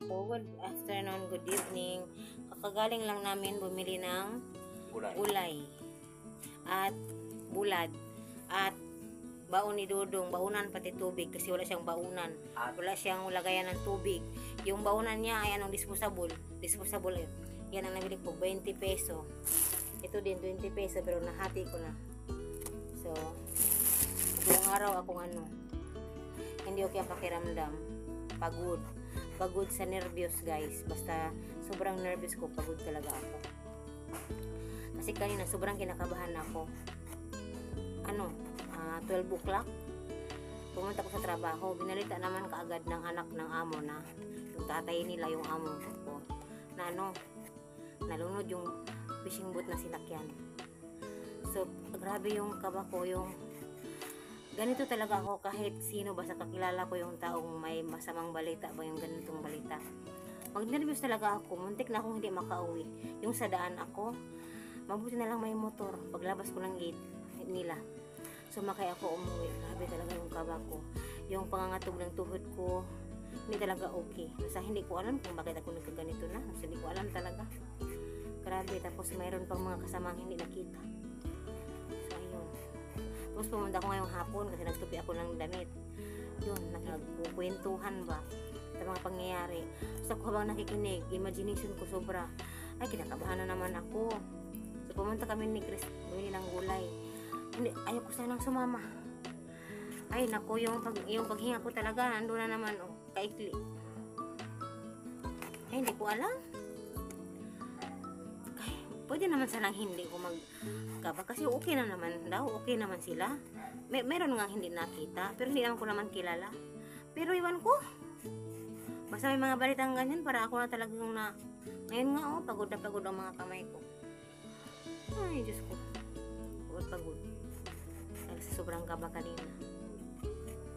So, good afternoon, good evening. Kakagaling lang namin bumili ng gulay at bulad at baon ni Dodong, baunan pati tubig kasi wala siyang baunan. Wala siyang lagayan ng tubig. Yung baunan niya ay anong disposable. Disposable yun. Yan ang nabili ko, 20 peso. Ito din, 20 peso pero nahati ko na. So, buong araw akong hindi okay ang pakiramdam. Pagod sa nervyos, guys. Basta sobrang nervous ko, pagod talaga ako. Kasi kanina sobrang kinakabahan ako. 12 o'clock pumunta ko sa trabaho. Binalita naman kaagad ng anak ng amo na yung tatay nila, yung amo ko, na nalunod yung fishing boat na sinakyan. So grabe yung kaba ko, yung ganito talaga ako kahit sino, basta kakilala ko yung taong may masamang balita ba, yung ganitong balita, mag-nervous talaga ako. Muntik na akong hindi makauwi. Yung sa daan ako, mabuti na lang may motor. Paglabas ko ng gate nila, sumakay ako, umuwi. Grabe talaga yung kaba ko. Yung pangangatog ng tuhod ko, hindi talaga okay. Basta hindi ko alam kung bakit ako nagkaganito na. Basta hindi ko alam talaga. Grabe. Tapos mayroon pang mga kasamang hindi nakita. So ayun. Tapos pumunta ako ngayong hapon kasi nagtupi ako ng damit. Yun, nagkukwentuhan ba sa mga pangyayari. So ako habang nakikinig, imagination ko sobra. Ay, kinakabahan na naman ako. So pumunta kami ni Chris, bumili ng gulay. Hindi, ayaw ko sanang sumama. Ay nako, yung paghinga ko talaga nandoon na naman, kaikli. Ay, hindi ko alam. Ay, pwede naman sanang hindi ko magkaba kasi okay na naman daw, okay naman sila. Meron nga hindi nakita, pero hindi naman ko naman kilala. Pero iwan ko, basta may mga balitang ganyan, para ako na talagang ngayon nga pagod na pagod ang mga kamay ko. Ay, Diyos ko, pagod dahil sa sobrang kaba kanina.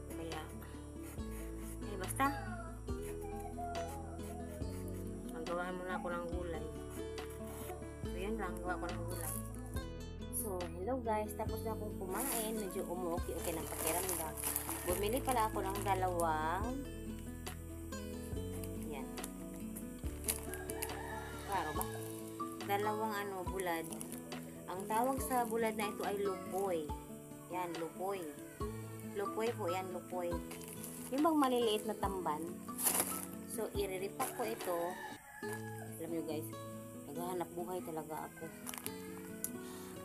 Kaya basta magawaan muna ako ng gulay. So yun lang, gawa ko ng gulay. So hello guys, tapos na akong kumain. Medyo umuuki-uki ng pakiramdam. Bumili pala ako ng dalawang yan, klaro ba? Dalawang bulad. Ang tawag sa bulad na ito ay lupoy. Yan, lupoy. Lupoy po, yan, lupoy. Yung bang maliliit na tamban. So, iriripak ko ito. Alam nyo guys, naghahanap buhay talaga ako.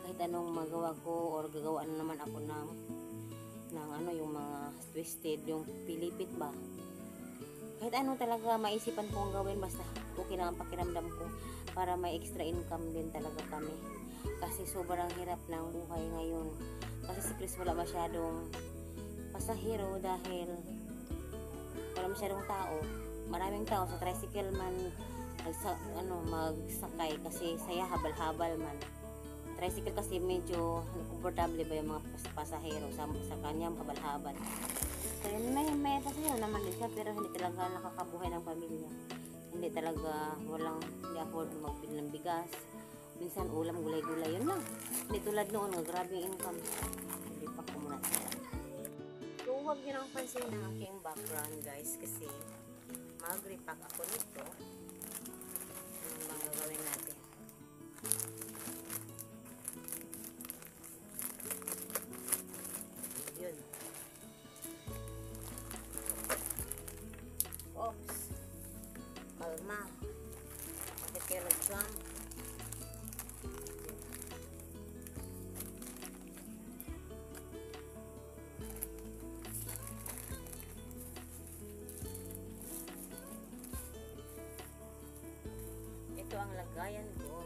Kahit anong magawa ko, or gagawa na naman ako ng yung mga twisted, yung pilipit ba. Kahit ano talaga maisipan kong gawin, basta okay lang ang pakiramdam ko para may extra income din talaga kami. Kasi sobrang hirap ng buhay ngayon. Kasi si Chris wala masyadong pasahero dahil wala masyadong tao. Maraming tao sa tricycle man magsakay kasi saya habal-habal man. Tricycle kasi medyo komportable ba yung mga pasahero sa kanyang habal-habal. So yun, may pasahero naman din siya, pero hindi talaga nakakabuhay ng pamilya. Hindi talaga, hindi afford magbili ng bigas. Minsan ulam, gulay-gulay, yun lang. Hindi tulad noon, grabe income. Hindi pa ko muna sila. So, huwag nyo nang pansin ng aking background, guys, kasi mag-repack ako nito. Ang mga gagawin natin. Yun. Oops. Kalma. Bakit kayo nag-jump? Ito ang lagayan ko.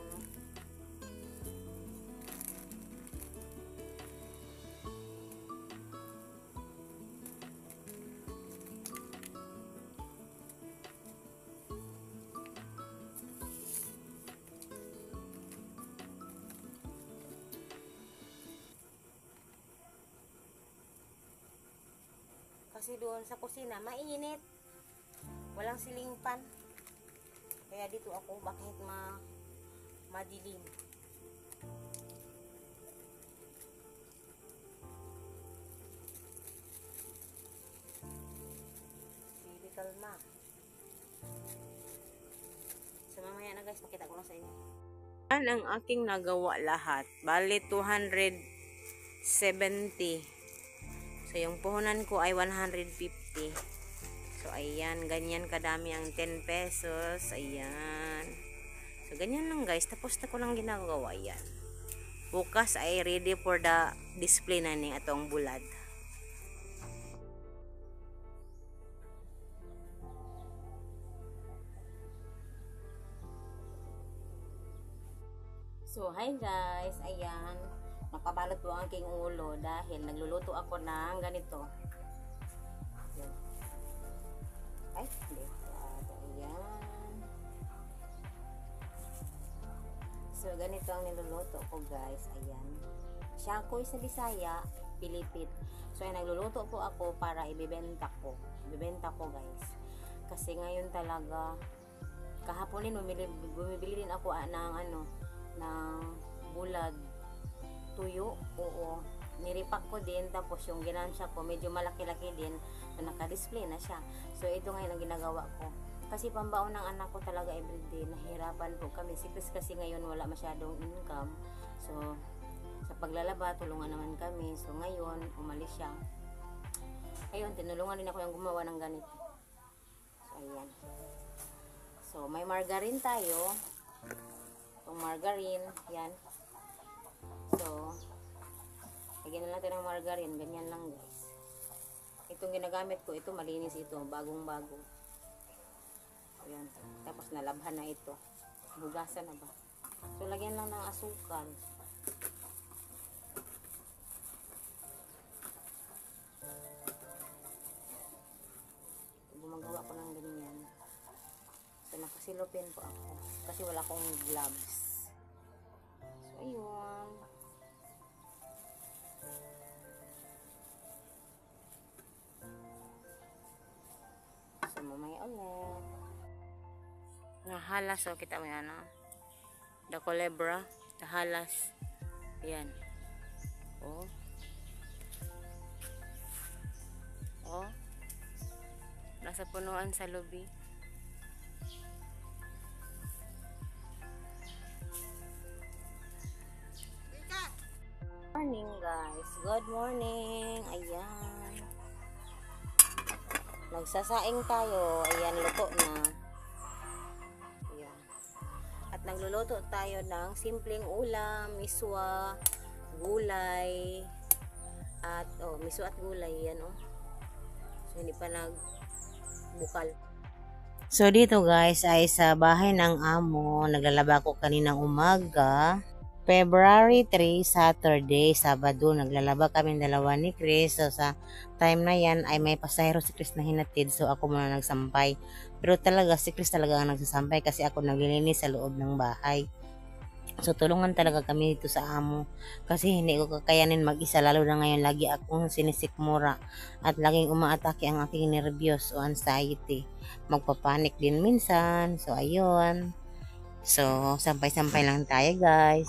Kasi doon sa kusina mainit. Walang siling pan. Kaya dito ako, bakit madilim. Sige, kalma. mamaya na guys, makita ko na sa inyo. Yan ang aking nagawa lahat. Bali 270. So yung puhunan ko ay 150. So ayan, ganyan kadami ang 10 pesos. Ayan. So ganyan lang guys, tapos na ko lang ginagawa yan. Bukas ay ready for the display na ni atong bulad. So, hi guys, ayan, nakabalot po ang aking ulo dahil nagluluto ako ng ganito. Ayan. Ay, hindi. Ayan. So, ganito ang niluluto ko guys, ayan. Siya ko sa Bisaya, Pilipit. So, ayan, nagluluto po ako para ibibenta ko. Ibibenta ko guys. Kasi ngayon talaga, kahapon din bumibili din ako ng ng bulad, tuyo, oo, niripak ko din, tapos yung ginansya ko medyo malaki-laki din, so naka-display na siya. So ito ngayon ang ginagawa ko, kasi pambaon ng anak ko talaga everyday, nahirapan po kami kasi ngayon wala masyadong income, so sa paglalaba tulungan naman kami. So ngayon umalis siya, ayun, tinulungan din ako yung gumawa ng ganito. So ayan, so may margarine tayo, itong margarine, yan. So, lagyan na natin ng margarine, ganyan lang guys. Itong ginagamit ko, ito malinis ito, bagong bago. Ayan, tapos nalabhan na ito. Bugasan na ba? So, lagyan lang ng asukal. Gumagawa ko ng ganyan. So, nakasilopin po ako kasi wala akong gloves. So, ayun. So, mamaya ulit. Nahalas, so, kita mo yan, the culebra, nahalas. Ayan. Oh. Oh. Nasa punuan sa lobby. Morning guys, good morning. Ayan, nagsasaing tayo. Ayan, luto na. Ayan. At nagluluto tayo ng simpleng ulam, miswa, gulay, at miswa at gulay. Yan so hindi pa nagbukal. So dito guys ay sa bahay ng amo, naglalaba ko kaninang umaga. February 3, Saturday, Sabado, naglalaba kami dalawa ni Chris. So sa time na yan ay may pasahero si Chris na hinatid, so ako muna nagsampay. Pero talaga si Chris talaga ang nagsasampay kasi ako naglilinis sa loob ng bahay. So tulungan talaga kami dito sa amo kasi hindi ko kakayanin mag-isa, lalo na ngayon lagi akong sinisikmura at laging umaatake ang aking nervyos o anxiety. Magpapanik din minsan. So ayun. So, sampay-sampay lang tayo guys.